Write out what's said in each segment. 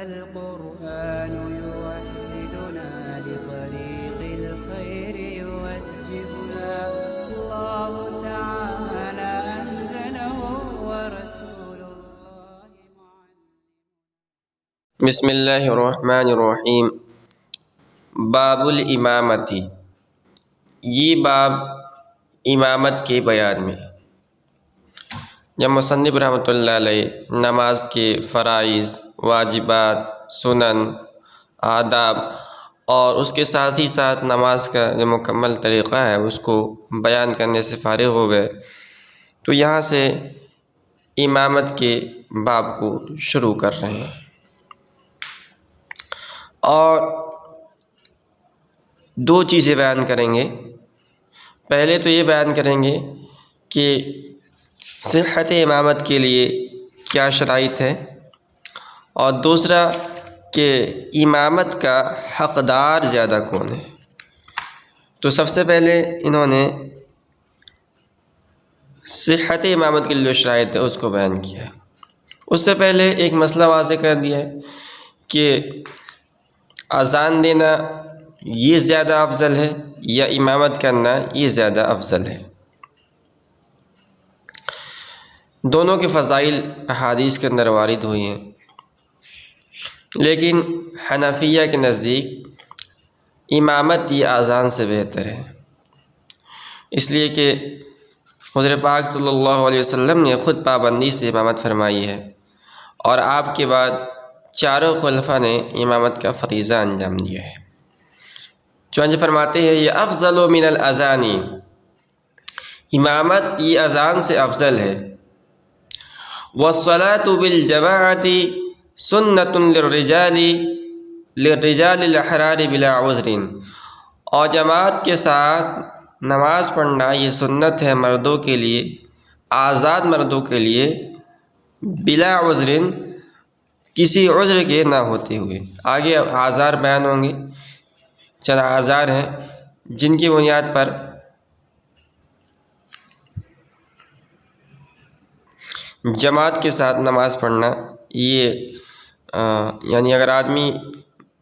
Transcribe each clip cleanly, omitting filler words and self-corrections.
القرآن يوحدنا لطريق الخير يوجهنا الله تعالى أنزله ورسول الله بسم اللہ الرحمن الرحیم۔ باب الامامتی، یہ باب امامت کے بیان میں جب مصنف رحمۃ اللہ علیہ نماز کے فرائض، واجبات، سنن، آداب اور اس کے ساتھ ہی ساتھ نماز کا جو مکمل طریقہ ہے اس کو بیان کرنے سے فارغ ہو گئے تو یہاں سے امامت کے باب کو شروع کر رہے ہیں۔ اور دو چیزیں بیان کریں گے۔ پہلے تو یہ بیان کریں گے کہ صحت امامت کے لیے کیا شرائط ہے، اور دوسرا کہ امامت کا حقدار زیادہ کون ہے۔ تو سب سے پہلے انہوں نے صحت امامت کے لیے جو شرائط ہے اس کو بیان کیا ہے۔ اس سے پہلے ایک مسئلہ واضح کر دیا ہے کہ اذان دینا یہ زیادہ افضل ہے یا امامت کرنا یہ زیادہ افضل ہے۔ دونوں کے فضائل احادیث کے اندر وارد ہوئی ہیں، لیکن حنفیہ کے نزدیک امامت یہ اذان سے بہتر ہے، اس لیے کہ حضور پاک صلی اللہ علیہ وسلم نے خود پابندی سے امامت فرمائی ہے، اور آپ کے بعد چاروں خلفاء نے امامت کا فریضہ انجام دیا ہے۔ چنانچہ فرماتے ہیں یہ افضل من الاذان، امامت یہ اذان سے افضل ہے۔ والصلاة بالجماعة سنة للرجال الأحرار بلا عذر، اور جماعت کے ساتھ نماز پڑھنا یہ سنت ہے مردوں کے لیے، آزاد مردوں کے لیے، بلا عذر کسی عذر کے نہ ہوتے ہوئے۔ آگے اعذار بیان ہوں گے، چند اعذار ہیں جن کی بنیاد پر جماعت کے ساتھ نماز پڑھنا یہ یعنی اگر آدمی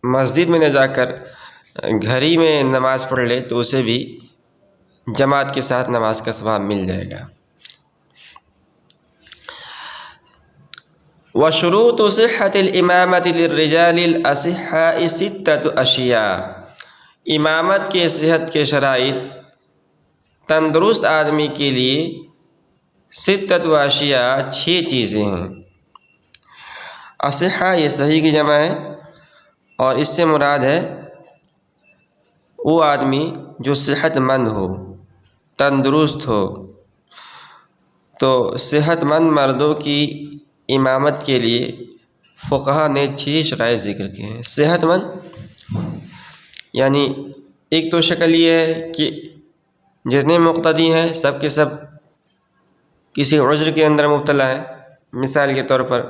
مسجد میں نہ جا کر گھر ہی میں نماز پڑھ لے تو اسے بھی جماعت کے ساتھ نماز کا ثواب مل جائے گا۔ وشروط صحة الامامة للرجال الاصحاء ستة اشیاء، امامت کے صحت کے شرائط تندرست آدمی کے لیے ستۃ اشیاء 6 چیزیں ہیں۔ اصحہ یہ صحیح کی جمع ہے، اور اس سے مراد ہے وہ آدمی جو صحت مند ہو، تندرست ہو۔ تو صحت مند مردوں کی امامت کے لیے فقہا نے 6 شرائط ذکر کیے ہیں۔ صحت مند یعنی ایک تو شکل یہ ہے کہ جتنے مقتدی ہیں سب کے سب کسی عذر کے اندر مبتلا ہیں، مثال کے طور پر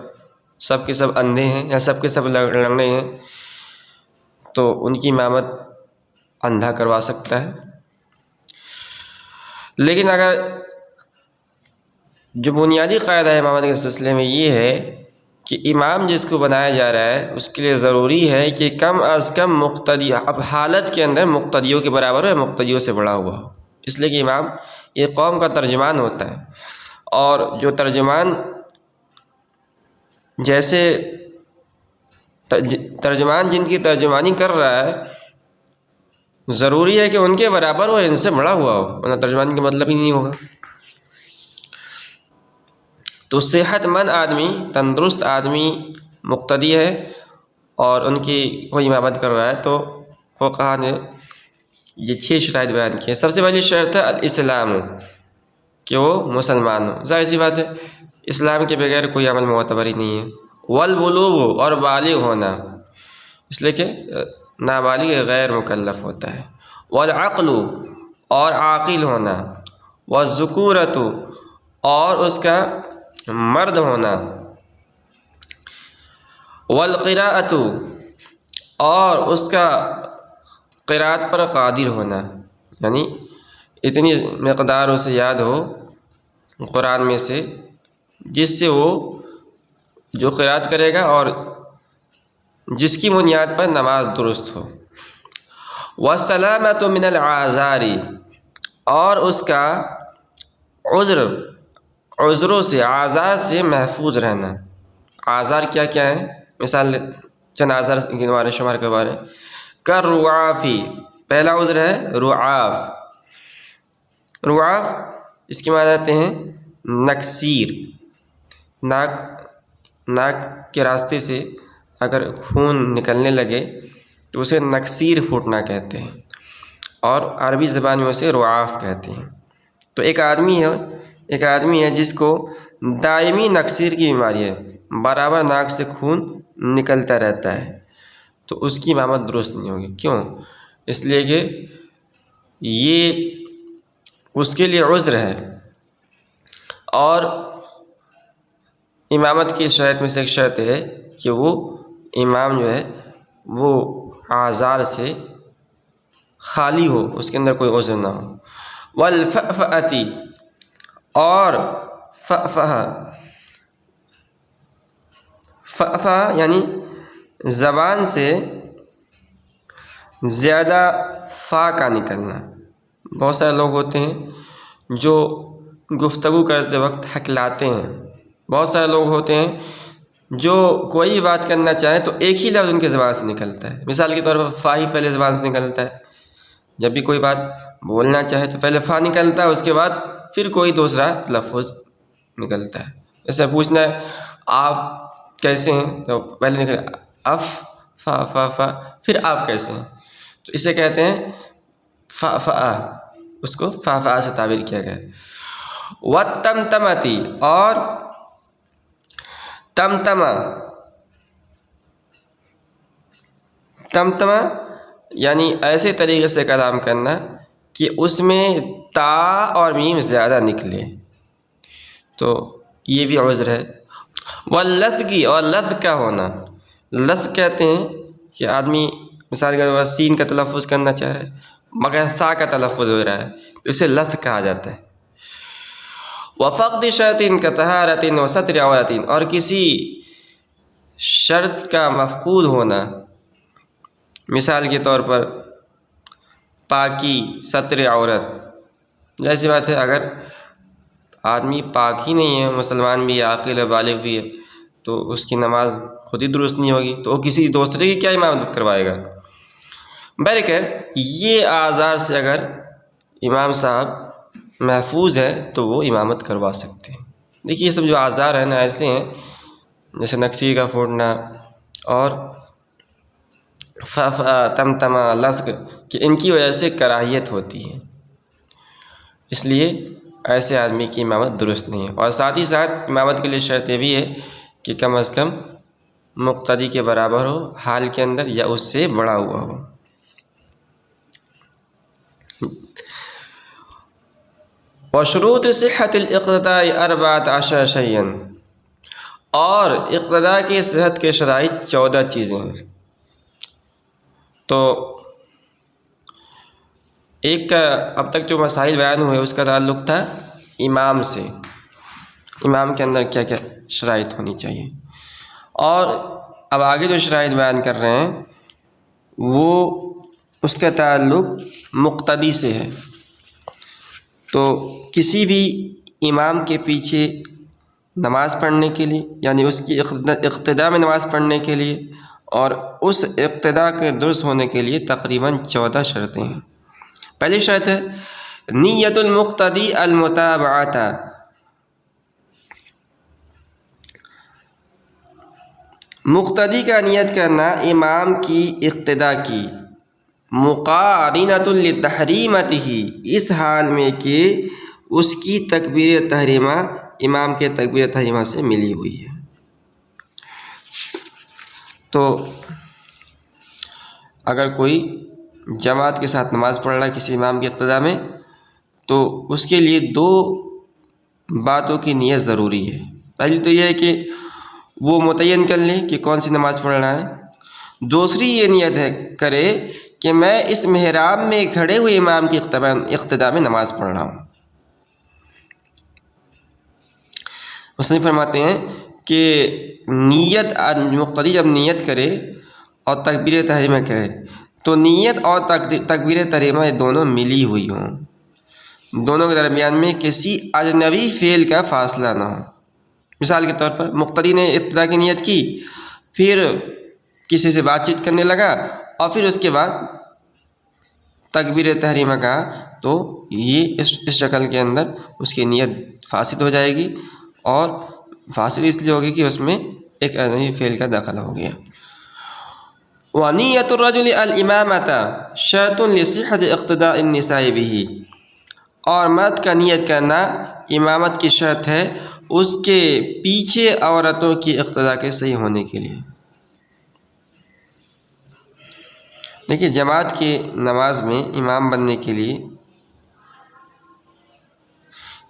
سب کے سب اندھے ہیں یا سب کے سب لنگڑے ہیں تو ان کی امامت اندھا کروا سکتا ہے۔ لیکن اگر جو بنیادی قاعدہ ہے امامت کے سلسلے میں یہ ہے کہ امام جس کو بنایا جا رہا ہے اس کے لیے ضروری ہے کہ کم از کم مقتدی اب حالت کے اندر مقتدیوں کے برابر ہو یا مقتدیوں سے بڑا ہوا ہو، اس لیے کہ امام یہ قوم کا ترجمان ہوتا ہے، اور جو ترجمان جیسے ترجمان جن کی ترجمانی کر رہا ہے ضروری ہے کہ ان کے برابر ہو، ان سے بڑا ہوا ہو، ورنہ ترجمانی کا مطلب ہی نہیں ہوگا۔ تو صحت مند آدمی، تندرست آدمی مقتدی ہے اور ان کی وہ امامت کر رہا ہے تو فقہا نے یہ 6 شرائط بیان کی ہیں۔ سب سے پہلی شرط ہے الاسلام، کہ وہ مسلمان ہو۔ ظاہر سی بات ہے اسلام کے بغیر کوئی عمل معتبر ہی نہیں ہے۔ والبلوغ، اور بالغ ہونا، اس لیے کہ نابالغ غیر مکلف ہوتا ہے۔ والعقل، اور عاقل ہونا۔ والذکورۃ، اور اس کا مرد ہونا۔ والقراءۃ، اور اس کا قرات پر قادر ہونا، یعنی اتنی مقدار اسے یاد ہو قرآن میں سے جس سے وہ جو قرات کرے گا اور جس کی بنیاد پر نماز درست ہو۔ وَالسَّلَامَةُ مِنَ الْعَذَارِ، اور اس کا عذروں سے، اعذار سے محفوظ رہنا۔ اعذار کیا کیا ہیں؟ مثال چند اعذار گنوارے شمار کروارے۔ کَالرُّعَافِ، پہلا عذر ہے رعاف۔ رعاف اس کے معنی آتے ہیں نکسیر، ناک کے راستے سے اگر خون نکلنے لگے تو اسے نکسیر پھوٹنا کہتے ہیں، اور عربی زبان میں اسے رعاف کہتے ہیں۔ تو ایک آدمی ہے جس کو دائمی نکسیر کی بیماری ہے، برابر ناک سے خون نکلتا رہتا ہے، تو اس کی امامت درست نہیں ہوگی۔ کیوں؟ اس لیے کہ یہ اس کے لیے عذر ہے، اور امامت کی شرط میں سے ایک شرط ہے کہ وہ امام جو ہے وہ اعذار سے خالی ہو، اس کے اندر کوئی عذر نہ ہو۔ والفأفأتی، اور فأفأ یعنی زبان سے زیادہ فا کا نکلنا۔ بہت سارے لوگ ہوتے ہیں جو گفتگو کرتے وقت ہکلاتے ہیں، بہت سارے لوگ ہوتے ہیں جو کوئی بات کرنا چاہیں تو ایک ہی لفظ ان کے زبان سے نکلتا ہے۔ مثال کے طور پر فا ہی پہلے زبان سے نکلتا ہے، جب بھی کوئی بات بولنا چاہے تو پہلے فا نکلتا ہے، اس کے بعد پھر کوئی دوسرا لفظ نکلتا ہے۔ جیسے پوچھنا ہے آپ کیسے ہیں تو پہلے نکل اف فا فا فا، پھر آپ کیسے ہیں، تو اسے کہتے ہیں فا فا، اس کو فا فا سے تعبیر کیا گیا ہے۔ والتمتمتی، اور تمتمہ یعنی ایسے طریقے سے کلام کرنا کہ اس میں تا اور میم زیادہ نکلے، تو یہ بھی عذر ہے۔ واللثگی، اور لثگ کا ہونا۔ لثگ کہتے ہیں کہ آدمی مثال کے طور پر سین کا تلفظ کرنا چاہ رہا ہے مگر سا کا تلفظ ہو رہا ہے تو اسے لثگ کہا جاتا ہے۔ وفقد شرط کطہارۃ وستر عورۃ، اور کسی شرط کا مفقود ہونا، مثال کے طور پر پاکی، ستر عورت۔ جیسی بات ہے اگر آدمی پاک ہی نہیں ہے، مسلمان بھی ہے، عاقل ہے، بالغ بھی ہے، تو اس کی نماز خود ہی درست نہیں ہوگی تو وہ کسی دوسرے کی کیا امامت کروائے گا؟ بلکہ یہ اعذار سے اگر امام صاحب محفوظ ہے تو وہ امامت کروا سکتے ہیں۔ دیکھیے یہ سب جو اعذار ہیں نا ایسے ہیں جیسے نکسیر کا پھوٹنا اور تمتمہ، لثگ، کہ ان کی وجہ سے کراہیت ہوتی ہے، اس لیے ایسے آدمی کی امامت درست نہیں ہے۔ اور ساتھ ہی ساتھ امامت کے لیے شرط یہ بھی ہے کہ کم از کم مقتدی کے برابر ہو حال کے اندر یا اس سے بڑا ہوا ہو۔ وشروط صحت الاقتداء 14 شیئا، اور اقتداء کی صحت کے شرائط 14 چیزیں ہیں۔ تو ایک کا اب تک جو مسائل بیان ہوئے اس کا تعلق تھا امام سے، امام کے اندر کیا کیا شرائط ہونی چاہیے، اور اب آگے جو شرائط بیان کر رہے ہیں وہ اس کا تعلق مقتدی سے ہے۔ تو کسی بھی امام کے پیچھے نماز پڑھنے کے لیے، یعنی اس کی اقتداء میں نماز پڑھنے کے لیے اور اس اقتداء کے درست ہونے کے لیے تقریباً 14 شرطیں ہیں۔ پہلی شرط ہے نیت المقتدی المتابعۃ، مقتدی کا نیت کرنا امام کی اقتداء کی، مقارنۃ لتحریمتہ، اس حال میں کہ اس کی تکبیر تحریمہ امام کے تکبیر تحریمہ سے ملی ہوئی ہے۔ تو اگر کوئی جماعت کے ساتھ نماز پڑھ رہا ہے کسی امام کی اقتداء میں تو اس کے لیے 2 باتوں کی نیت ضروری ہے۔ پہلی تو یہ ہے کہ وہ متعین کر لے کہ کون سی نماز پڑھ رہا ہے، دوسری یہ نیت ہے کرے کہ میں اس محراب میں کھڑے ہوئے امام کی اقتداء میں نماز پڑھ رہا ہوں۔ مصنف فرماتے ہیں کہ نیت، مقتدی جب نیت کرے اور تکبیر تحریمہ کرے تو نیت اور تکبیر تحریمہ یہ دونوں ملی ہوئی ہوں، دونوں کے درمیان میں کسی اجنبی فعل کا فاصلہ نہ ہو۔ مثال کے طور پر مقتدی نے ابتدا کی نیت کی، پھر کسی سے بات چیت کرنے لگا اور پھر اس کے بعد تکبیر تحریمہ کہا، تو یہ اس شکل کے اندر اس کی نیت فاسد ہو جائے گی، اور فاسد اس لیے ہوگی کہ اس میں ایک اجنبی فعل کا داخلہ ہو گیا۔ وَنِيَّةُ الرَّجُلِ الْإِمَامَةَ شَرْطٌ لِصِحَّةِ اقْتِدَاءِ النِّسَاءِ بِهِ، اور مرد کا نیت کرنا امامت کی شرط ہے اس کے پیچھے عورتوں کی اقتداء کے صحیح ہونے کے لیے۔ دیکھیے جماعت کی نماز میں امام بننے کے لیے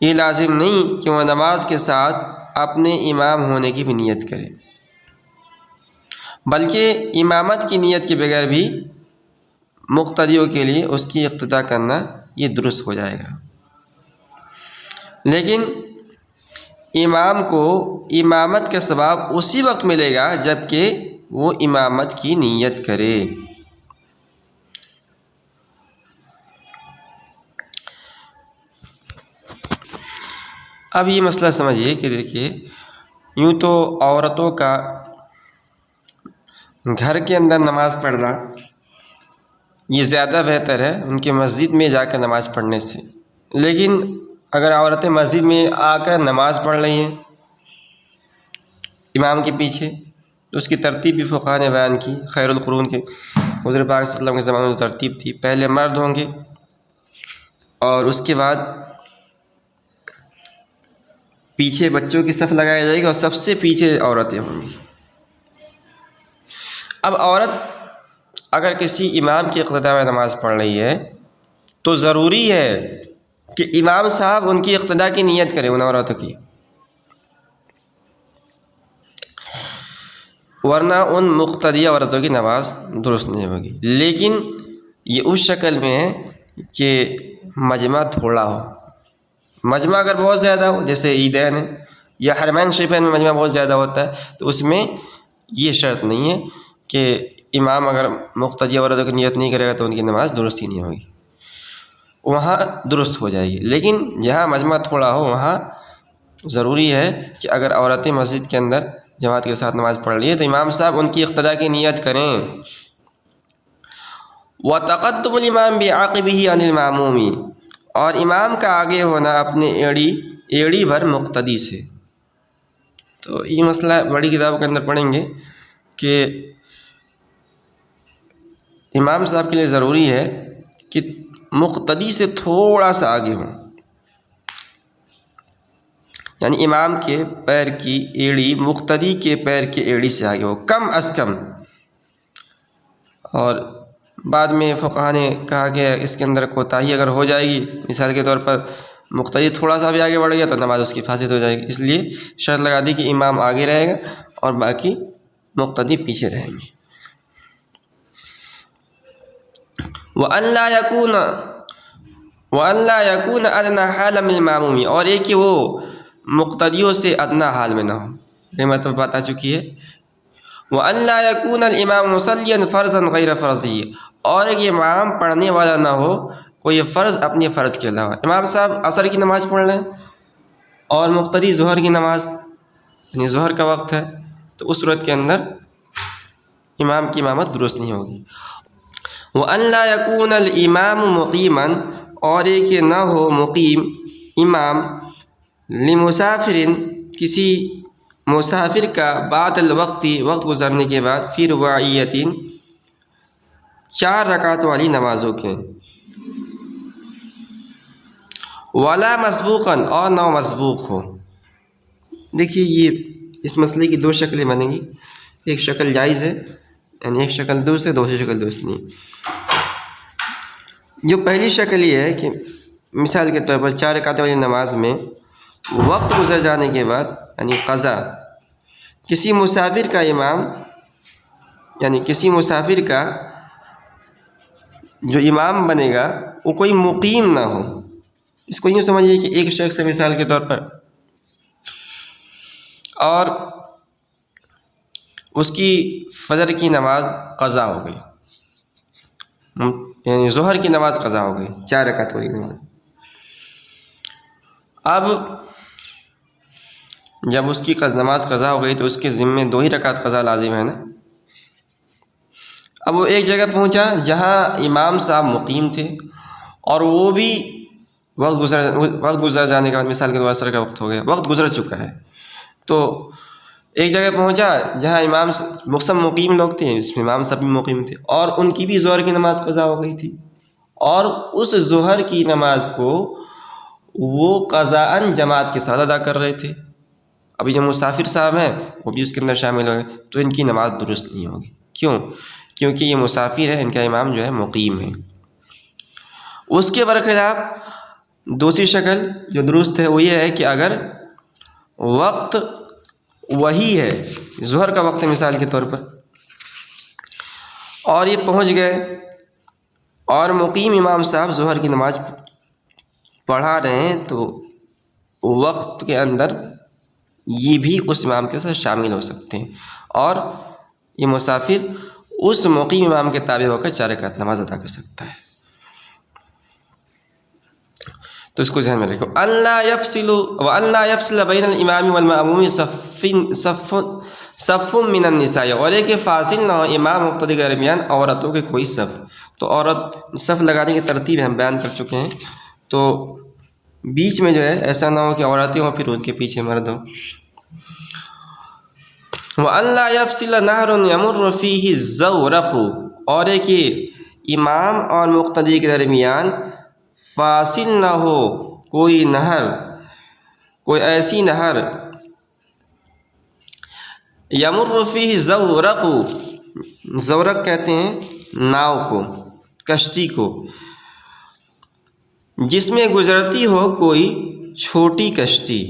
یہ لازم نہیں کہ وہ نماز کے ساتھ اپنے امام ہونے کی بھی نیت کرے، بلکہ امامت کی نیت کے بغیر بھی مقتدیوں کے لیے اس کی اقتداء کرنا یہ درست ہو جائے گا، لیکن امام کو امامت کا ثواب اسی وقت ملے گا جب کہ وہ امامت کی نیت کرے۔ اب یہ مسئلہ سمجھیے کہ دیکھیے یوں تو عورتوں کا گھر کے اندر نماز پڑھنا یہ زیادہ بہتر ہے ان کے مسجد میں جا کر نماز پڑھنے سے، لیکن اگر عورتیں مسجد میں آ کر نماز پڑھ رہی ہیں امام کے پیچھے تو اس کی ترتیب بھی فقہاء نے بیان کی۔ خیر القرون کے حضور پاک صلی اللہ علیہ وسلم کے زمانے میں ترتیب تھی، پہلے مرد ہوں گے اور اس کے بعد پیچھے بچوں کی صف لگائی جائے گی اور سب سے پیچھے عورتیں ہوں گی۔ اب عورت اگر کسی امام کی اقتداء میں نماز پڑھ رہی ہے تو ضروری ہے کہ امام صاحب ان کی اقتداء کی نیت کرے ان عورتوں کی، ورنہ ان مقتدی عورتوں کی نماز درست نہیں ہوگی۔ لیکن یہ اس شکل میں ہے کہ مجمع تھوڑا ہو، مجمع اگر بہت زیادہ ہو جیسے عیدین ہے یا حرمین شریفین میں مجمع بہت زیادہ ہوتا ہے تو اس میں یہ شرط نہیں ہے کہ امام اگر مقتدی عورتوں کی نیت نہیں کرے گا تو ان کی نماز درست ہی نہیں ہوگی، وہاں درست ہو جائے گی۔ لیکن جہاں مجمع تھوڑا ہو وہاں ضروری ہے کہ اگر عورتیں مسجد کے اندر جماعت کے ساتھ نماز پڑھ رہی ہے تو امام صاحب ان کی اقتداء کی نیت کریں۔ وَتَقَدُّمُ الْإِمَامِ بِعَقِبِهِ عَنِ الْمَأْمُومِ، اور امام کا آگے ہونا اپنے ایڑی بھر مقتدی سے۔ تو یہ مسئلہ بڑی کتاب کے اندر پڑھیں گے کہ امام صاحب کے لیے ضروری ہے کہ مقتدی سے تھوڑا سا آگے ہوں، یعنی امام کے پیر کی ایڑی مقتدی کے پیر کی ایڑی سے آگے ہو کم از کم۔ اور بعد میں فقہاء نے کہا کہ اس کے اندر کوتاہی اگر ہو جائے گی، مثال کے طور پر مقتدی تھوڑا سا بھی آگے بڑھ گیا تو نماز اس کی فاسد ہو جائے گی، اس لیے شرط لگا دی کہ امام آگے رہے گا اور باقی مقتدی پیچھے رہیں گے۔ وَأَن لَا يَكُونَ أَدْنَىٰ حَالًا مِّنَ الْمَأْمُومِ، اور ایک کہ وہ مقتدیوں سے ادنا حال میں نہ ہو، یہ مطلب بات آ چکی ہے۔ وَأَن لَا يَكُونَ الْإِمَامُ مُصَلِّيًا فَرْضًا غَيْرَ فَرْضِهِ، اور ایک امام پڑھنے والا نہ ہو کوئی فرض اپنے فرض کے علاوہ۔ امام صاحب عصر کی نماز پڑھ رہے ہیں اور مقتدی ظہر کی نماز یعنی ظہر کا وقت ہے، تو اس صورت کے اندر امام کی امامت درست نہیں ہوگی۔ وَأَن لَا يَكُونَ الْإِمَامُ مُقِيمًا، اور ایک یہ نہ ہو مقیم امام لمسافر، کسی مسافر کا بعد الوقت، وقت گزرنے کے بعد، فی رباعیۃ، 4 رکعت والی نمازوں کے، ولا مسبوقاً، اور نہ مسبوق ہو۔ دیکھیے یہ اس مسئلے کی 2 شکلیں بنیں گی، ایک شکل جائز ہے یعنی ایک شکل درست ہے، دوسری شکل درست نہیں۔ جو پہلی شکل یہ ہے کہ مثال کے طور پر 4 رکعت والی نماز میں وقت گزر جانے کے بعد یعنی قضا، کسی مسافر کا امام یعنی کسی مسافر کا جو امام بنے گا وہ کوئی مقیم نہ ہو۔ اس کو یوں سمجھیے کہ ایک شخص ہے مثال کے طور پر، اور اس کی فجر کی نماز قضا ہو گئی، یعنی ظہر کی نماز قضا ہو گئی، 4 رکعت والی نماز۔ اب جب اس کی نماز قضا ہو گئی تو اس کے ذمے 2 ہی رکعت قضا لازم ہے نا۔ اب وہ ایک جگہ پہنچا جہاں امام صاحب مقیم تھے اور وہ بھی وقت گزر جانے کے بعد، مثال کے طور پر عصر کا وقت ہو گیا، وقت گزر چکا ہے، تو ایک جگہ پہنچا جہاں امام سب مقیم لوگ تھے، جس میں امام صاحب بھی مقیم تھے، اور ان کی بھی ظہر کی نماز قضا ہو گئی تھی، اور اس ظہر کی نماز کو وہ قضاءً جماعت کے ساتھ ادا کر رہے تھے۔ ابھی جو مسافر صاحب ہیں وہ بھی اس کے اندر شامل ہوئے، تو ان کی نماز درست نہیں ہوگی۔ کیوں؟ کیونکہ یہ مسافر ہے، ان کا امام جو ہے مقیم ہے۔ اس کے برخلاف دوسری شکل جو درست ہے وہ یہ ہے کہ اگر وقت وہی ہے، ظہر کا وقت ہے مثال کے طور پر، اور یہ پہنچ گئے اور مقیم امام صاحب ظہر کی نماز پڑھا رہے ہیں، تو وقت کے اندر یہ بھی اس امام کے ساتھ شامل ہو سکتے ہیں، اور یہ مسافر اس مقیم امام کے تابع ہو کر 4 رکعت نماز ادا کر سکتا ہے۔ تو اس کو ذہن میں رکھو، اللہ یفصل بین الامام والمأموم صف من النساء، اور یہ کہ فاصل نہ ہو امام مقتدی کے درمیان عورتوں کے کوئی صف۔ تو عورت صف لگانے کی ترتیب ہم بیان کر چکے ہیں، تو بیچ میں جو ہے ایسا نہ ہو کہ عورتیں ہوں پھر ان کے پیچھے مرد ہوں۔ وَأَلَّا يَفْصِلَ نَهْرٌ يَمُرُّ فِيهِ الزَّوْرَقُ، اور ہے کہ امام اور مقتدی کے درمیان فاصل نہ ہو کوئی نہر، کوئی ایسی نہر، یمر فیہ زورق، زورق کہتے ہیں ناؤ کو، کشتی کو، جس میں گزرتی ہو کوئی چھوٹی کشتی۔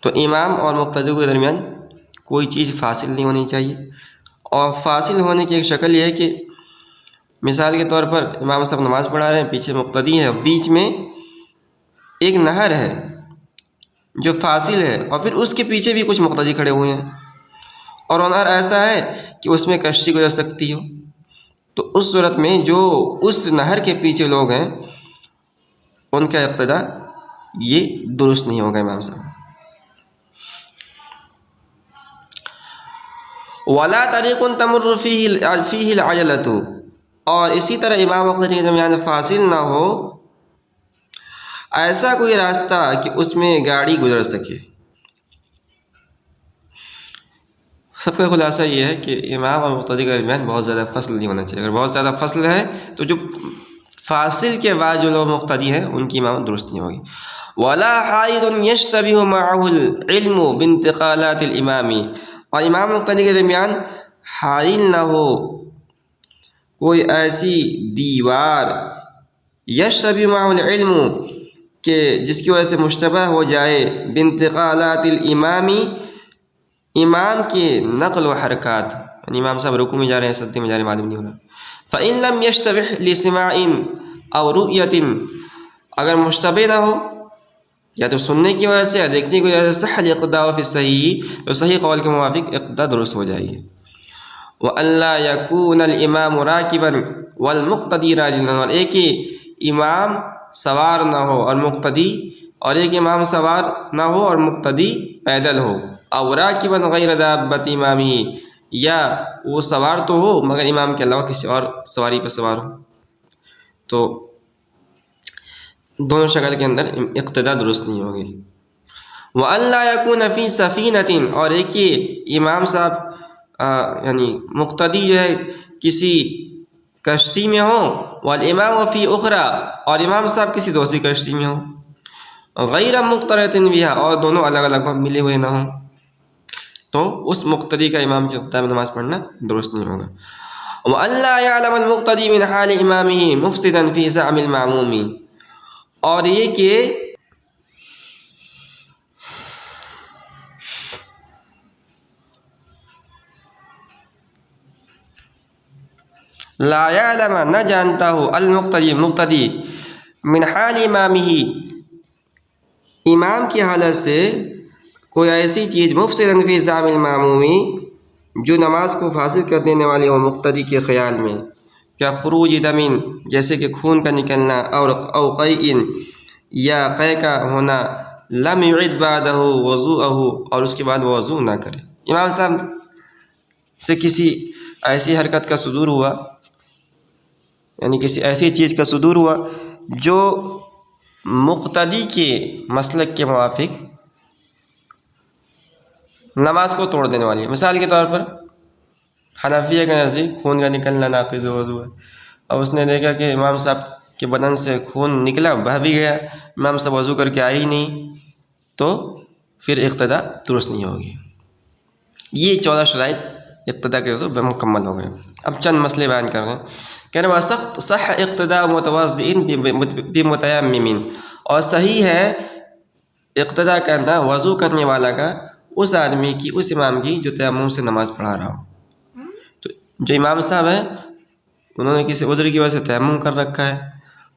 تو امام اور مقتدی کے درمیان کوئی چیز فاصل نہیں ہونی چاہیے، اور فاصل ہونے کی ایک شکل یہ ہے کہ مثال کے طور پر امام صاحب نماز پڑھا رہے ہیں، پیچھے مقتدی ہے، بیچ میں ایک نہر ہے جو فاصل ہے، اور پھر اس کے پیچھے بھی کچھ مقتدی کھڑے ہوئے ہیں، اور نہر ایسا ہے کہ اس میں کشتی گزر سکتی ہو، تو اس صورت میں جو اس نہر کے پیچھے لوگ ہیں ان کا اقتداء یہ درست نہیں ہوگا امام صاحب۔ وَلَا طَرِيقٌ تَمُرُّ فِيهِ الْعَجَلَةُ، اور اسی طرح امام مقتدی کے درمیان فاصل نہ ہو ایسا کوئی راستہ کہ اس میں گاڑی گزر سکے۔ سب کا خلاصہ یہ ہے کہ امام اور مقتدی کے درمیان بہت زیادہ فصل نہیں ہونا چاہیے، اگر بہت زیادہ فصل ہے تو جو فاصل کے بعد جو لوگ مقتدی ہیں ان کی امامت درست نہیں ہوگی۔ وَلَا حَائِضٌ يَشْتَبِهُ مَعَهُ الْعِلْمُ بِانْتِقَالَاتِ الْإِمَامِ، اور امام مقتدی کے درمیان حائل نہ ہو کوئی ایسی دیوار، یشتبہ معہ العلم، کہ جس کی وجہ سے مشتبہ ہو جائے، بانتقالات الامام، امام کے نقل و حرکات، یعنی امام صاحب رکوع میں جا رہے ہیں، سجدے میں جا رہے ہیں، معلوم نہیں ہو رہا۔ فإن لم يشتبہ لسماع او رؤیۃ، اگر مشتبہ نہ ہو یا تو سننے کی وجہ سے یا دیکھنے کی وجہ سے، صح الاقتداء فی الصحیح، تو صحیح قول کے موافق اقتداء درست ہو جائے گی۔ وَأَلَّا يَكُونَ الْإِمَامُ رَاكِبًا وَالْمُقْتَدِي رَاجِلًا، اور ایک ہی امام سوار نہ ہو اور مقتدی، اور ایک امام سوار نہ ہو اور مقتدی پیدل ہو، او راکبًا غیر دابۃ امامہ، یا وہ سوار تو ہو مگر امام کے علاوہ کسی اور سواری پہ سوار ہو، تو دونوں شکل کے اندر اقتداء درست نہیں ہوگی۔ وَأَلَّا يَكُونَ فِي سَفِينَةٍ، اور ایک ہی امام صاحب یعنی مقتدی جو ہے کسی کشتی میں ہوں، والامام فی اخرى، اور امام صاحب کسی دوسری کشتی میں ہوں، غیر مقترنۃ بہا، اور دونوں الگ الگ ملے ہوئے نہ ہوں، تو اس مقتدی کا امام کے اقتداء میں نماز پڑھنا درست نہیں ہوگا۔ وَأَلَّا يَعْلَمَ الْمُقْتَدِي مِنْ حَالِ إِمَامِهِ مُفْسِدًا فِي زَعْمِ الْمَأْمُومِ، اور یہ کہ لا يعلم، نہ جانتا ہو، المقتدی مقتدی، من حال امامہ، امام کی حالت سے، کوئی ایسی چیز مفسدن فی زعم المامومی جو نماز کو فاسد کر دینے والی ہو مقتدی کے خیال میں، کیا خروج دمین جیسے کہ خون کا نکلنا، او قیء یا قے کا ہونا، لم یعد بعدہ وضوءہ اور اس کے بعد وہ وضو نہ کرے۔ امام صاحب سے کسی ایسی حرکت کا صدور ہوا، یعنی کسی ایسی چیز کا صدور ہوا جو مقتدی کے مسلک کے موافق نماز کو توڑ دینے والی ہے۔ مثال کے طور پر حنفیہ کے نزدیک خون کا نکلنا ناقض وضو ہے، اور اس نے دیکھا کہ امام صاحب کے بدن سے خون نکلا، بہہ بھی گیا، امام صاحب وضو کر کے آئے ہی نہیں، تو پھر اقتدا درست نہیں ہوگی۔ یہ 14 شرائط اقتدا کے تو مکمل ہو گئے۔ اب چند مسئلے بیان کر رہے ہیں، کہہ رہے ہیں صح اقتداء متوضئ بمتیمم، اور صحیح ہے اقتدا کرنا وضو کرنے والا کا اس آدمی کی، اس امام کی جو تیمم سے نماز پڑھا رہا ہو۔ تو جو امام صاحب ہیں انہوں نے کسی عذر کی وجہ سے تیمم کر رکھا ہے،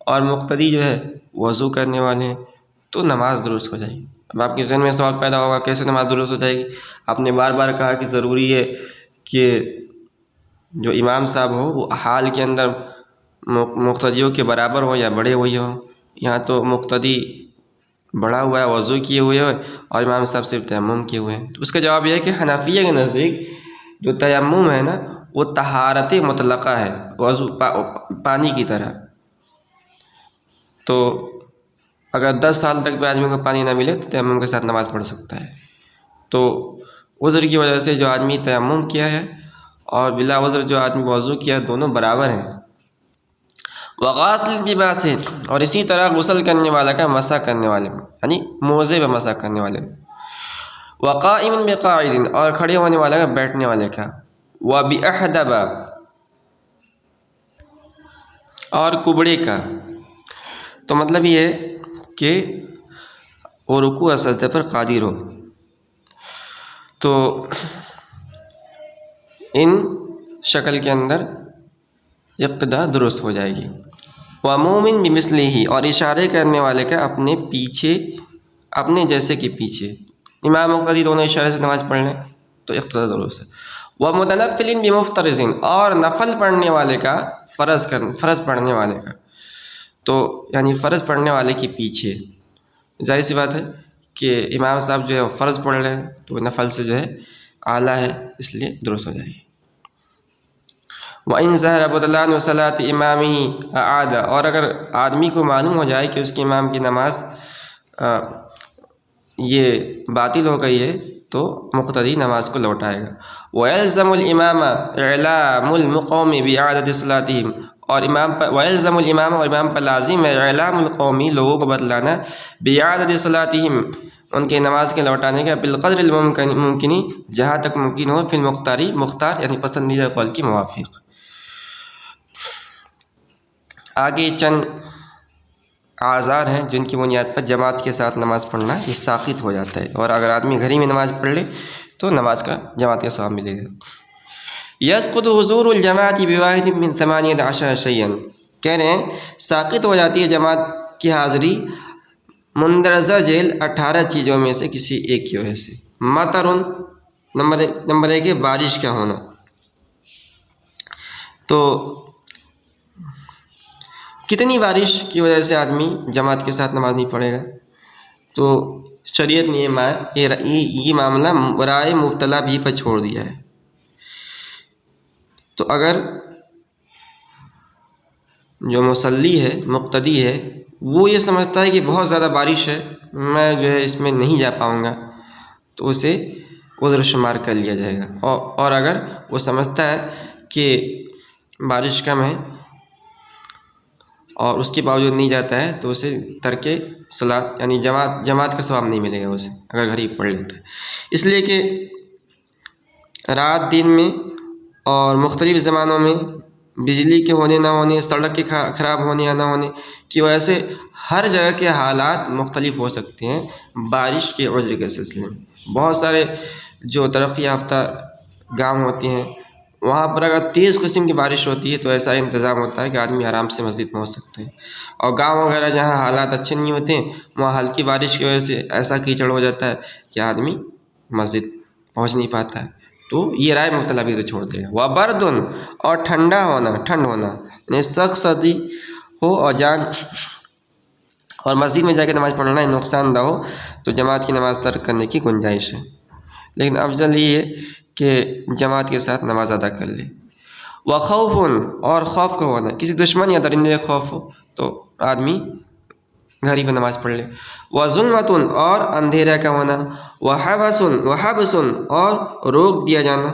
اور مقتدی جو ہے وضو کرنے والے ہیں، تو نماز درست ہو جائے گی۔ اب آپ کے ذہن میں سوال پیدا ہوگا کیسے نماز درست ہو جائے گی؟ آپ نے بار بار کہا کہ ضروری ہے کہ جو امام صاحب ہو وہ حال کے اندر مقتدیوں کے برابر ہو یا بڑے ہوئے ہوں۔ یہاں تو مقتدی بڑا ہوا ہے، وضو کیے ہوئے ہے، اور امام صاحب صرف تیمم کیے ہوئے ہیں۔ تو اس کا جواب یہ ہے کہ حنفیہ کے نزدیک جو تیمم ہے نا وہ طہارت مطلقہ ہے، وضو پانی کی طرح۔ تو اگر 10 سال تک بھی آدمی کو پانی نہ ملے تو تیمم کے ساتھ نماز پڑھ سکتا ہے۔ تو عذر کی وجہ سے جو آدمی تیمم کیا ہے اور بلا عذر جو آدمی وضو کیا ہے، دونوں برابر ہیں۔ وغاسل بماس، اور اسی طرح غسل کرنے والا کا مسح کرنے والے، یعنی موزے پہ مسح کرنے والے۔ وقائم بقاعد، اور کھڑے ہونے والا کا بیٹھنے والے کا۔ وباحدب، اور کبڑے کا۔ تو مطلب یہ ہے کہ وہ رکوع اور سجدے پر قادر ہو، تو ان شکل کے اندر اقتدا درست ہو جائے گی۔ ومومن بمثلہ، اور اشارے کرنے والے کا اپنے پیچھے، اپنے جیسے کہ پیچھے، امام مقتدی دونوں اشارے سے نماز پڑھ لیں تو اقتدا درست ہے۔ ومتنفل بمفترض، اور نفل پڑھنے والے کا، فرض پڑھنے والے کا، تو یعنی فرض پڑھنے والے کے پیچھے، ظاہر سی بات ہے کہ امام صاحب جو ہے فرض پڑھ رہے ہیں تو نفل سے جو ہے اعلیٰ ہے، اس لیے درست ہو جائے گی۔ وَإِنْ ظَهَرَ بُطْلَانُ صَلَاةِ إِمَامِهِ أَعَادَ، اور اگر آدمی کو معلوم ہو جائے کہ اس کے امام کی نماز یہ باطل ہو گئی ہے تو مقتدی نماز کو لوٹائے گا۔ وَيَلْزَمُ الْإِمَامَ إِعْلَامُ الْمُقَوْمِ بِإِعَادَةِ صَلَاتِهِمْ، اور امام پر وَيَلْزَمُ الْإِمَامَ، اور امام پر لازم ہے اعلام القومی، لوگوں کو بتلانا، بِإِعَادَةِ صَلَاتِهِمْ، ان کے نماز کے لوٹانے کا، بالقدر الممکن، جہاں تک ممکن ہو، فی المختاری، مختار یعنی پسندیدہ قول کے موافق۔ آگے چند اعذار ہیں جن کی بنیاد پر جماعت کے ساتھ نماز پڑھنا یہ ساقط ہو جاتا ہے، اور اگر آدمی گھر ہی میں نماز پڑھ لے تو نماز کا جماعت کا ثواب ملے گا۔ یسقط حضور الجماعت بواحد من 18 شیئا، کہہ رہے ہیں ساقط ہو جاتی ہے جماعت کی حاضری مندرجہ ذیل 18 چیزوں میں سے کسی ایک کی وجہ سے۔ مطر، نمبر 1 ہے بارش کا ہونا۔ تو کتنی بارش کی وجہ سے آدمی جماعت کے ساتھ نماز نہیں پڑھے گا؟ تو شریعت نے یہ معاملہ رائے مبتلا بھی پر چھوڑ دیا ہے۔ تو اگر جو مصلی ہے، مقتدی ہے، وہ یہ سمجھتا ہے کہ بہت زیادہ بارش ہے، میں جو ہے اس میں نہیں جا پاؤں گا، تو اسے عذر شمار کر لیا جائے گا۔ اور اگر وہ سمجھتا ہے کہ بارش کم ہے اور اس کے باوجود نہیں جاتا ہے تو اسے ترک صلاۃ یعنی جماعت کا ثواب نہیں ملے گا اسے، اگر گھر ہی پڑھ لیتا ہے۔ اس لیے کہ رات دن میں اور مختلف زمانوں میں بجلی کے ہونے نہ ہونے، سڑک کے خراب ہونے یا نہ ہونے کی وجہ سے ہر جگہ کے حالات مختلف ہو سکتے ہیں بارش کے عذر کے سلسلے میں۔ بہت سارے جو ترقی یافتہ گاؤں ہوتے ہیں وہاں پر اگر تیز قسم کی بارش ہوتی ہے تو ایسا انتظام ہوتا ہے کہ آدمی آرام سے مسجد پہنچ سکتے ہیں، اور گاؤں وغیرہ جہاں حالات اچھے نہیں ہوتے ہیں وہاں ہلکی بارش کی وجہ سے ایسا کیچڑ ہو جاتا ہے کہ آدمی مسجد پہنچ نہیں پاتا ہے۔ تو یہ رائے مطلبی تو چھوڑ دے گا۔ وبردن، اور ٹھنڈ ہونا یعنی سخت سردی ہو اور مسجد میں جا کے نماز پڑھنا نقصان دہ ہو تو جماعت کی نماز ترک کرنے کی گنجائش ہے، لیکن افضل یہ ہے کہ جماعت کے ساتھ نماز ادا کر لے۔ وخوف، اور خوف کا ہونا، کسی دشمن یا درندے کا خوف ہو تو آدمی گھر ہی پہ نماز پڑھ لے۔ وظلمۃ، اور اندھیرا کا ہونا۔ وحبس، اور روک دیا جانا،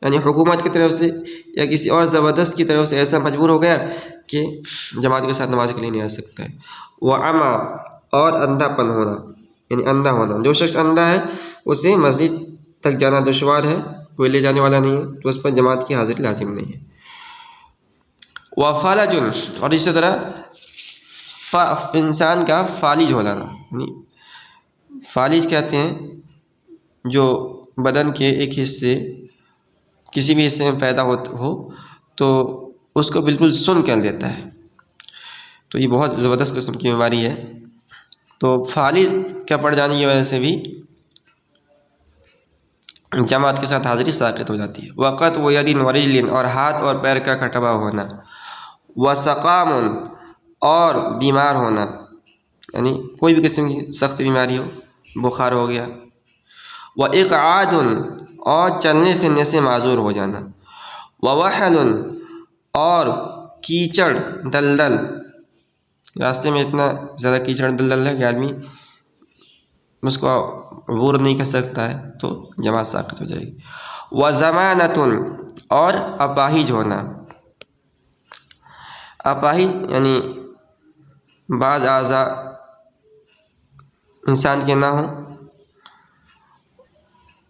یعنی حکومت کی طرف سے یا کسی اور زبردست کی طرف سے ایسا مجبور ہو گیا کہ جماعت کے ساتھ نماز کے لیے نہیں آ سکتا ہے۔ وعمی، اور اندھا پن ہونا، یعنی اندھا ہونا، جو شخص اندھا ہے اسے مسجد تک جانا دشوار ہے، کوئی لے جانے والا نہیں ہے تو اس پر جماعت کی حاضری لازم نہیں ہے۔ وفالج، اور اسی طرح انسان کا فالج ہو جانا، یعنی فالج کہتے ہیں جو بدن کے ایک حصے کسی بھی حصے میں پیدا ہو تو اس کو بالکل سن کر دیتا ہے، تو یہ بہت زبردست قسم کی بیماری ہے۔ تو فالج کا پڑ جانے کی وجہ سے بھی جماعت کے ساتھ حاضری ساقط ہو جاتی ہے۔ وقت و یدین ورجلن، اور ہاتھ اور پیر کا کٹا ہوا ہونا۔ وسقام، اور بیمار ہونا، یعنی کوئی بھی قسم کی سخت بیماری ہو، بخار ہو گیا۔ واقعاد، اور چلنے پھرنے سے معذور ہو جانا۔ ووحل، اور کیچڑ دلدل، راستے میں اتنا زیادہ کیچڑ دلدل ہے کہ آدمی اس کو عبور نہیں کر سکتا ہے تو جماعت ساقط ہو جائے گی۔ وضمانۃ، اور اپاہج ہونا۔ اپاہج یعنی بعض اعضاء انسان کے نہ ہوں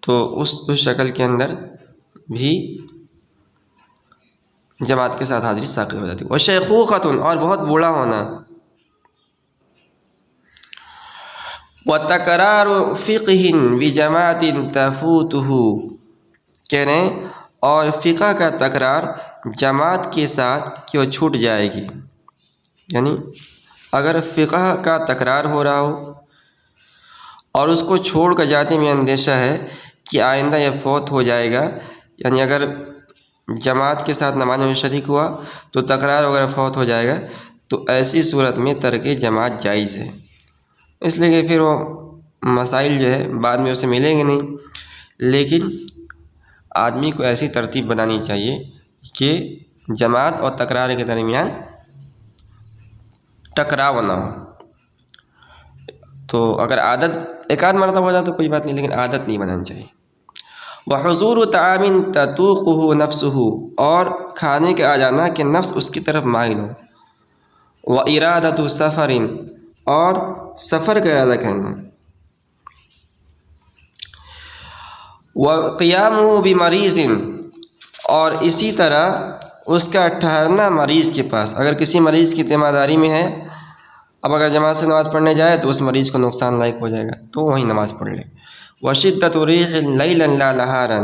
تو اس شکل کے اندر بھی جماعت کے ساتھ حاضری ساقط ہو جاتی ہے۔ وشیخوخۃ، اور بہت بوڑھا ہونا۔ وتکرار فقہ بجماعت تفوتہ، کہہ رہے ہیں اور فقہ کا تکرار جماعت کے ساتھ کہ وہ چھوٹ جائے گی، یعنی اگر فقہ کا تکرار ہو رہا ہو اور اس کو چھوڑ کر جاتے میں اندیشہ ہے کہ آئندہ یہ فوت ہو جائے گا، یعنی اگر جماعت کے ساتھ نماز میں شریک ہوا تو تکرار وغیرہ فوت ہو جائے گا تو ایسی صورت میں ترک جماعت جائز ہے، اس لیے کہ پھر وہ مسائل جو ہے بعد میں اسے ملیں گے نہیں۔ لیکن آدمی کو ایسی ترتیب بنانی چاہیے کہ جماعت اور تکرار کے درمیان ٹکراؤ نہ ہو۔ تو اگر عادت ایک آدھ مرتبہ ہو جائے تو کوئی بات نہیں، لیکن عادت نہیں بنانی چاہیے۔ وحضور طعام تتوقہ نفسہ، اور کھانے کے آ جانا کہ نفس اس کی طرف مائل ہو۔ وارادۃ سفر، اور سفر کا ارادہ کرنا۔ وقیامہ بمریض، اور اسی طرح اس کا ٹھہرنا مریض کے پاس، اگر کسی مریض کی ذمہ داری میں ہے، اب اگر جماعت سے نماز پڑھنے جائے تو اس مریض کو نقصان لائق ہو جائے گا تو وہیں نماز پڑھ لے۔ وشدۃ ریح لیلا لا نہارا،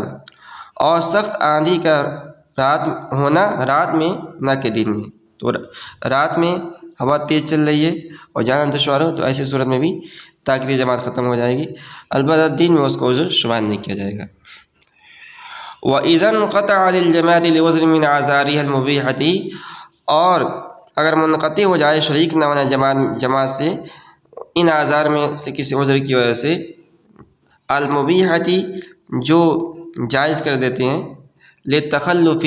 اور سخت آندھی کا رات ہونا، رات میں نہ کہ دن میں، تو رات میں ہوا تیز چل رہی ہے اور جانا دشوار ہو تو ایسی صورت میں بھی تاکہ جماعت ختم ہو جائے گی، البتہ دن میں اس کو عذر شمار نہیں کیا جائے گا۔ وَإِذَا انْقَطَعَ لِلْجَمَاعَةِ لِعُذْرٍ مِّنْ أَعْذَارِهَا الْمُبِيحَةِ، اور اگر منقطع ہو جائے شریک نہ ہونا جماعت سے ان اعذار میں سے کسی عذر کی وجہ سے، المبیحۃ جو جائز کر دیتے ہیں، للتخلف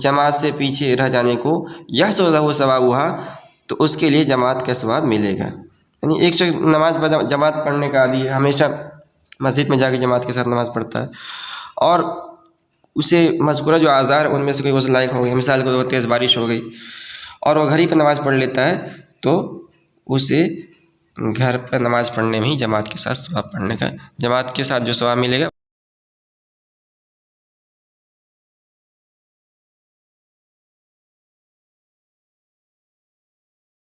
جماعت سے پیچھے رہ جانے کو، یحصل له ثوابها تو اس کے لیے جماعت کا ثواب ملے گا۔ یعنی ایک شخص نماز جماعت پڑھنے کا عادی ہے، ہمیشہ مسجد میں جا کے جماعت کے ساتھ نماز پڑھتا ہے، اور اسے مذکورہ جو اعذار ان میں سے کوئی عذر لائق ہو گیا، مثال کے طور پر تیز بارش ہو گئی اور وہ گھر ہی پہ نماز پڑھ لیتا ہے تو اسے گھر پر نماز پڑھنے میں ہی جماعت کے ساتھ ثواب پڑھنے کا، جماعت کے ساتھ جو ثواب ملے گا